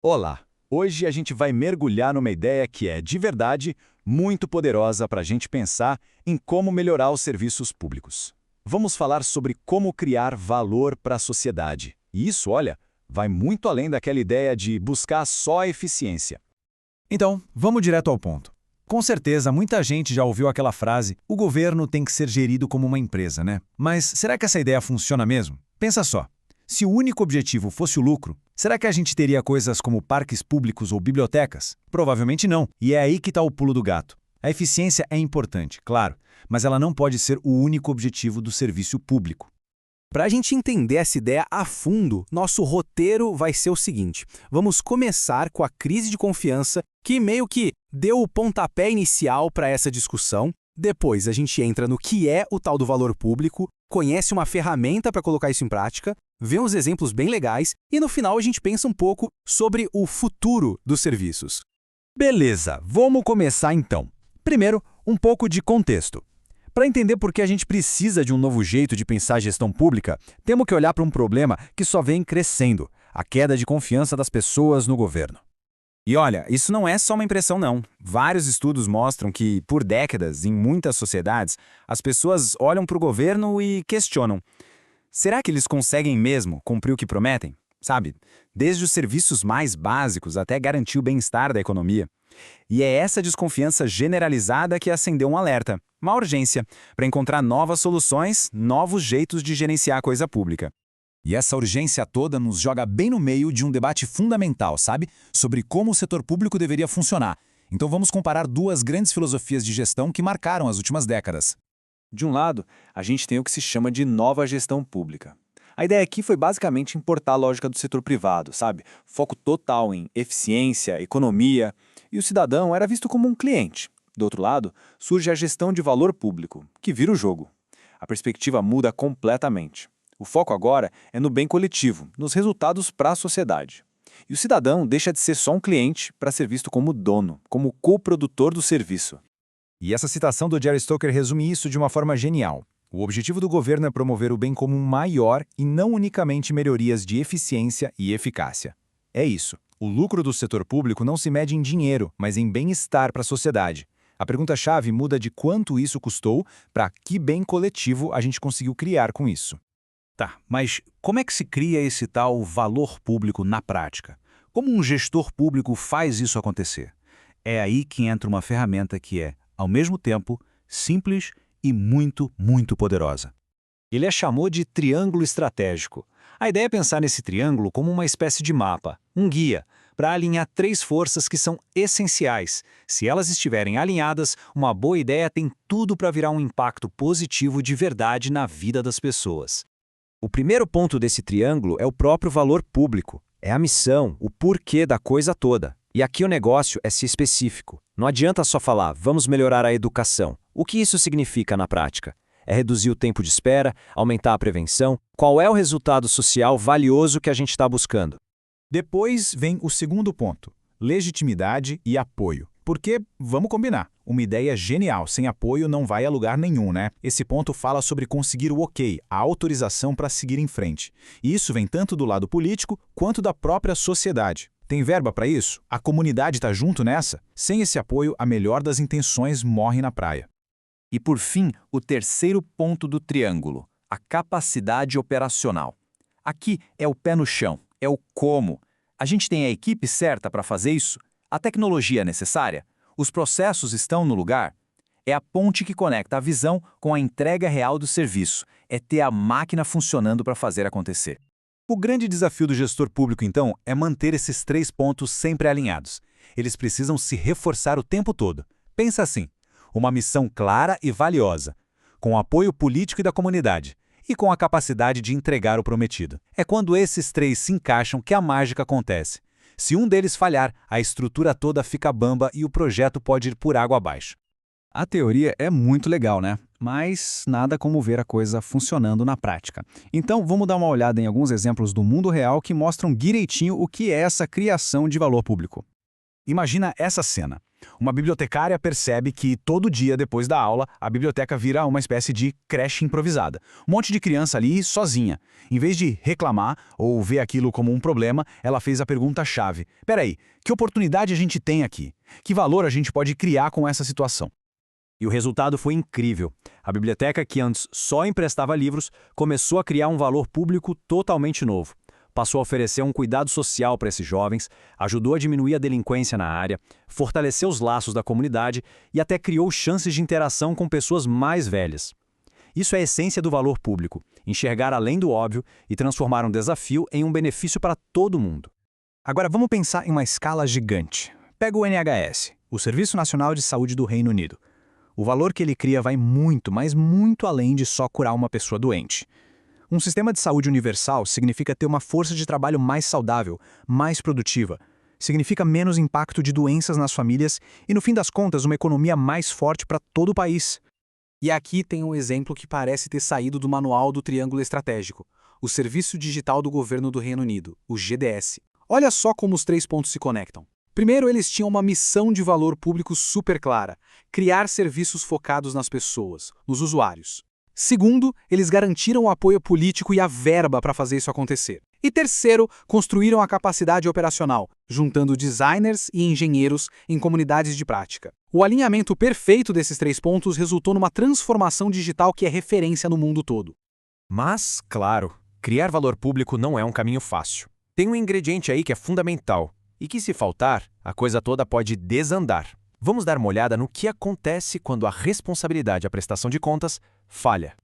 Olá! Hoje a gente vai mergulhar numa ideia que é, de verdade, muito poderosa para a gente pensar em como melhorar os serviços públicos. Vamos falar sobre como criar valor para a sociedade. E isso, olha, vai muito além daquela ideia de buscar só a eficiência. Então, vamos direto ao ponto. Com certeza, muita gente já ouviu aquela frase: o governo tem que ser gerido como uma empresa, né? Mas será que essa ideia funciona mesmo? Pensa só. Se o único objetivo fosse o lucro, será que a gente teria coisas como parques públicos ou bibliotecas? Provavelmente não. E é aí que está o pulo do gato. A eficiência é importante, claro, mas ela não pode ser o único objetivo do serviço público. Para a gente entender essa ideia a fundo, nosso roteiro vai ser o seguinte: vamos começar com a crise de confiança, que meio que deu o pontapé inicial para essa discussão. Depois a gente entra no que é o tal do valor público, conhece uma ferramenta para colocar isso em prática, vê uns exemplos bem legais e no final a gente pensa um pouco sobre o futuro dos serviços. Beleza, vamos começar então. Primeiro, um pouco de contexto. Para entender por que a gente precisa de um novo jeito de pensar a gestão pública, temos que olhar para um problema que só vem crescendo: a queda de confiança das pessoas no governo. E olha, isso não é só uma impressão não. Vários estudos mostram que, por décadas, em muitas sociedades, as pessoas olham para o governo e questionam: será que eles conseguem mesmo cumprir o que prometem? Sabe? Desde os serviços mais básicos até garantir o bem-estar da economia. E é essa desconfiança generalizada que acendeu um alerta, uma urgência, para encontrar novas soluções, novos jeitos de gerenciar a coisa pública. E essa urgência toda nos joga bem no meio de um debate fundamental, sabe? Sobre como o setor público deveria funcionar. Então vamos comparar duas grandes filosofias de gestão que marcaram as últimas décadas. De um lado, a gente tem o que se chama de nova gestão pública. A ideia aqui foi basicamente importar a lógica do setor privado, sabe? Foco total em eficiência, economia, e o cidadão era visto como um cliente. Do outro lado, surge a gestão de valor público, que vira o jogo. A perspectiva muda completamente. O foco agora é no bem coletivo, nos resultados para a sociedade. E o cidadão deixa de ser só um cliente para ser visto como dono, como coprodutor do serviço. E essa citação do Jerry Stoker resume isso de uma forma genial. O objetivo do governo é promover o bem comum maior e não unicamente melhorias de eficiência e eficácia. É isso. O lucro do setor público não se mede em dinheiro, mas em bem-estar para a sociedade. A pergunta-chave muda de quanto isso custou para que bem coletivo a gente conseguiu criar com isso. Tá, mas como é que se cria esse tal valor público na prática? Como um gestor público faz isso acontecer? É aí que entra uma ferramenta que é, ao mesmo tempo, simples e muito, muito poderosa. Ele a chamou de triângulo estratégico. A ideia é pensar nesse triângulo como uma espécie de mapa, um guia, para alinhar três forças que são essenciais. Se elas estiverem alinhadas, uma boa ideia tem tudo para virar um impacto positivo de verdade na vida das pessoas. O primeiro ponto desse triângulo é o próprio valor público. É a missão, o porquê da coisa toda. E aqui o negócio é ser específico. Não adianta só falar: vamos melhorar a educação. O que isso significa na prática? É reduzir o tempo de espera, aumentar a prevenção? Qual é o resultado social valioso que a gente está buscando? Depois vem o segundo ponto: legitimidade e apoio. Porque, vamos combinar, uma ideia genial sem apoio não vai a lugar nenhum, né? Esse ponto fala sobre conseguir o ok, a autorização para seguir em frente. E isso vem tanto do lado político quanto da própria sociedade. Tem verba para isso? A comunidade está junto nessa? Sem esse apoio, a melhor das intenções morre na praia. E por fim, o terceiro ponto do triângulo: a capacidade operacional. Aqui é o pé no chão, é o como. A gente tem a equipe certa para fazer isso? A tecnologia necessária? Os processos estão no lugar? É a ponte que conecta a visão com a entrega real do serviço. É ter a máquina funcionando para fazer acontecer. O grande desafio do gestor público, então, é manter esses três pontos sempre alinhados. Eles precisam se reforçar o tempo todo. Pensa assim: uma missão clara e valiosa, com o apoio político e da comunidade, e com a capacidade de entregar o prometido. É quando esses três se encaixam que a mágica acontece. Se um deles falhar, a estrutura toda fica bamba e o projeto pode ir por água abaixo. A teoria é muito legal, né? Mas nada como ver a coisa funcionando na prática. Então vamos dar uma olhada em alguns exemplos do mundo real que mostram direitinho o que é essa criação de valor público. Imagina essa cena. Uma bibliotecária percebe que todo dia depois da aula, a biblioteca vira uma espécie de creche improvisada. Um monte de criança ali sozinha. Em vez de reclamar ou ver aquilo como um problema, ela fez a pergunta-chave. Peraí, que oportunidade a gente tem aqui? Que valor a gente pode criar com essa situação? E o resultado foi incrível. A biblioteca, que antes só emprestava livros, começou a criar um valor público totalmente novo. Passou a oferecer um cuidado social para esses jovens, ajudou a diminuir a delinquência na área, fortaleceu os laços da comunidade e até criou chances de interação com pessoas mais velhas. Isso é a essência do valor público, enxergar além do óbvio e transformar um desafio em um benefício para todo mundo. Agora vamos pensar em uma escala gigante. Pega o NHS, o Serviço Nacional de Saúde do Reino Unido. O valor que ele cria vai muito, mas muito além de só curar uma pessoa doente. Um sistema de saúde universal significa ter uma força de trabalho mais saudável, mais produtiva. Significa menos impacto de doenças nas famílias e, no fim das contas, uma economia mais forte para todo o país. E aqui tem um exemplo que parece ter saído do manual do Triângulo Estratégico, o Serviço Digital do Governo do Reino Unido, o GDS. Olha só como os 3 pontos se conectam. Primeiro, eles tinham uma missão de valor público super clara: criar serviços focados nas pessoas, nos usuários. Segundo, eles garantiram o apoio político e a verba para fazer isso acontecer. E terceiro, construíram a capacidade operacional, juntando designers e engenheiros em comunidades de prática. O alinhamento perfeito desses 3 pontos resultou numa transformação digital que é referência no mundo todo. Mas, claro, criar valor público não é um caminho fácil. Tem um ingrediente aí que é fundamental, e que, se faltar, a coisa toda pode desandar. Vamos dar uma olhada no que acontece quando a responsabilidade à prestação de contas falha.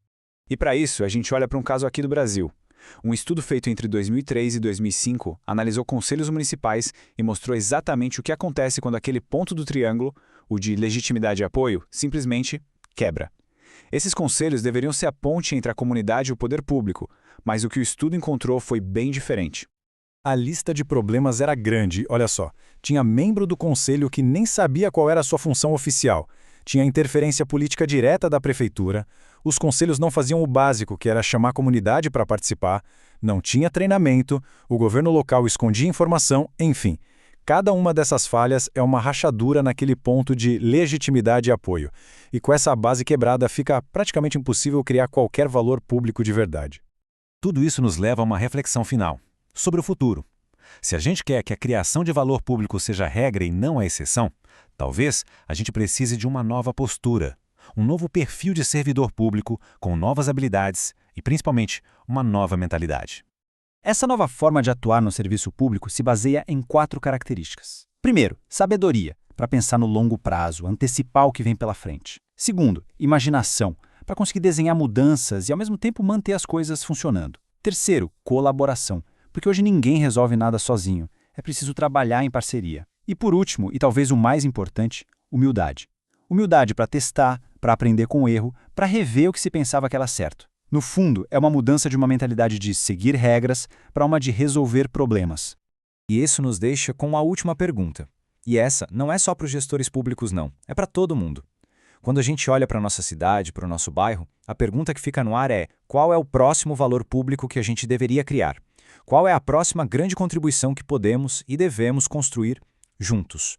E para isso, a gente olha para um caso aqui do Brasil. Um estudo feito entre 2003 e 2005 analisou conselhos municipais e mostrou exatamente o que acontece quando aquele ponto do triângulo, o de legitimidade e apoio, simplesmente quebra. Esses conselhos deveriam ser a ponte entre a comunidade e o poder público, mas o que o estudo encontrou foi bem diferente. A lista de problemas era grande, olha só. Tinha membro do conselho que nem sabia qual era a sua função oficial. Tinha interferência política direta da prefeitura. Os conselhos não faziam o básico, que era chamar a comunidade para participar. Não tinha treinamento. O governo local escondia informação, enfim. Cada uma dessas falhas é uma rachadura naquele ponto de legitimidade e apoio. E com essa base quebrada, fica praticamente impossível criar qualquer valor público de verdade. Tudo isso nos leva a uma reflexão final sobre o futuro. Se a gente quer que a criação de valor público seja a regra e não a exceção, talvez a gente precise de uma nova postura, um novo perfil de servidor público com novas habilidades e, principalmente, uma nova mentalidade. Essa nova forma de atuar no serviço público se baseia em 4 características. Primeiro, sabedoria, para pensar no longo prazo, antecipar o que vem pela frente. Segundo, imaginação, para conseguir desenhar mudanças e, ao mesmo tempo, manter as coisas funcionando. Terceiro, colaboração, porque hoje ninguém resolve nada sozinho, é preciso trabalhar em parceria. E por último, e talvez o mais importante, humildade. Humildade para testar, para aprender com o erro, para rever o que se pensava que era certo. No fundo, é uma mudança de uma mentalidade de seguir regras para uma de resolver problemas. E isso nos deixa com a última pergunta. E essa não é só para os gestores públicos, não. É para todo mundo. Quando a gente olha para a nossa cidade, para o nosso bairro, a pergunta que fica no ar é: qual é o próximo valor público que a gente deveria criar? Qual é a próxima grande contribuição que podemos e devemos construir juntos?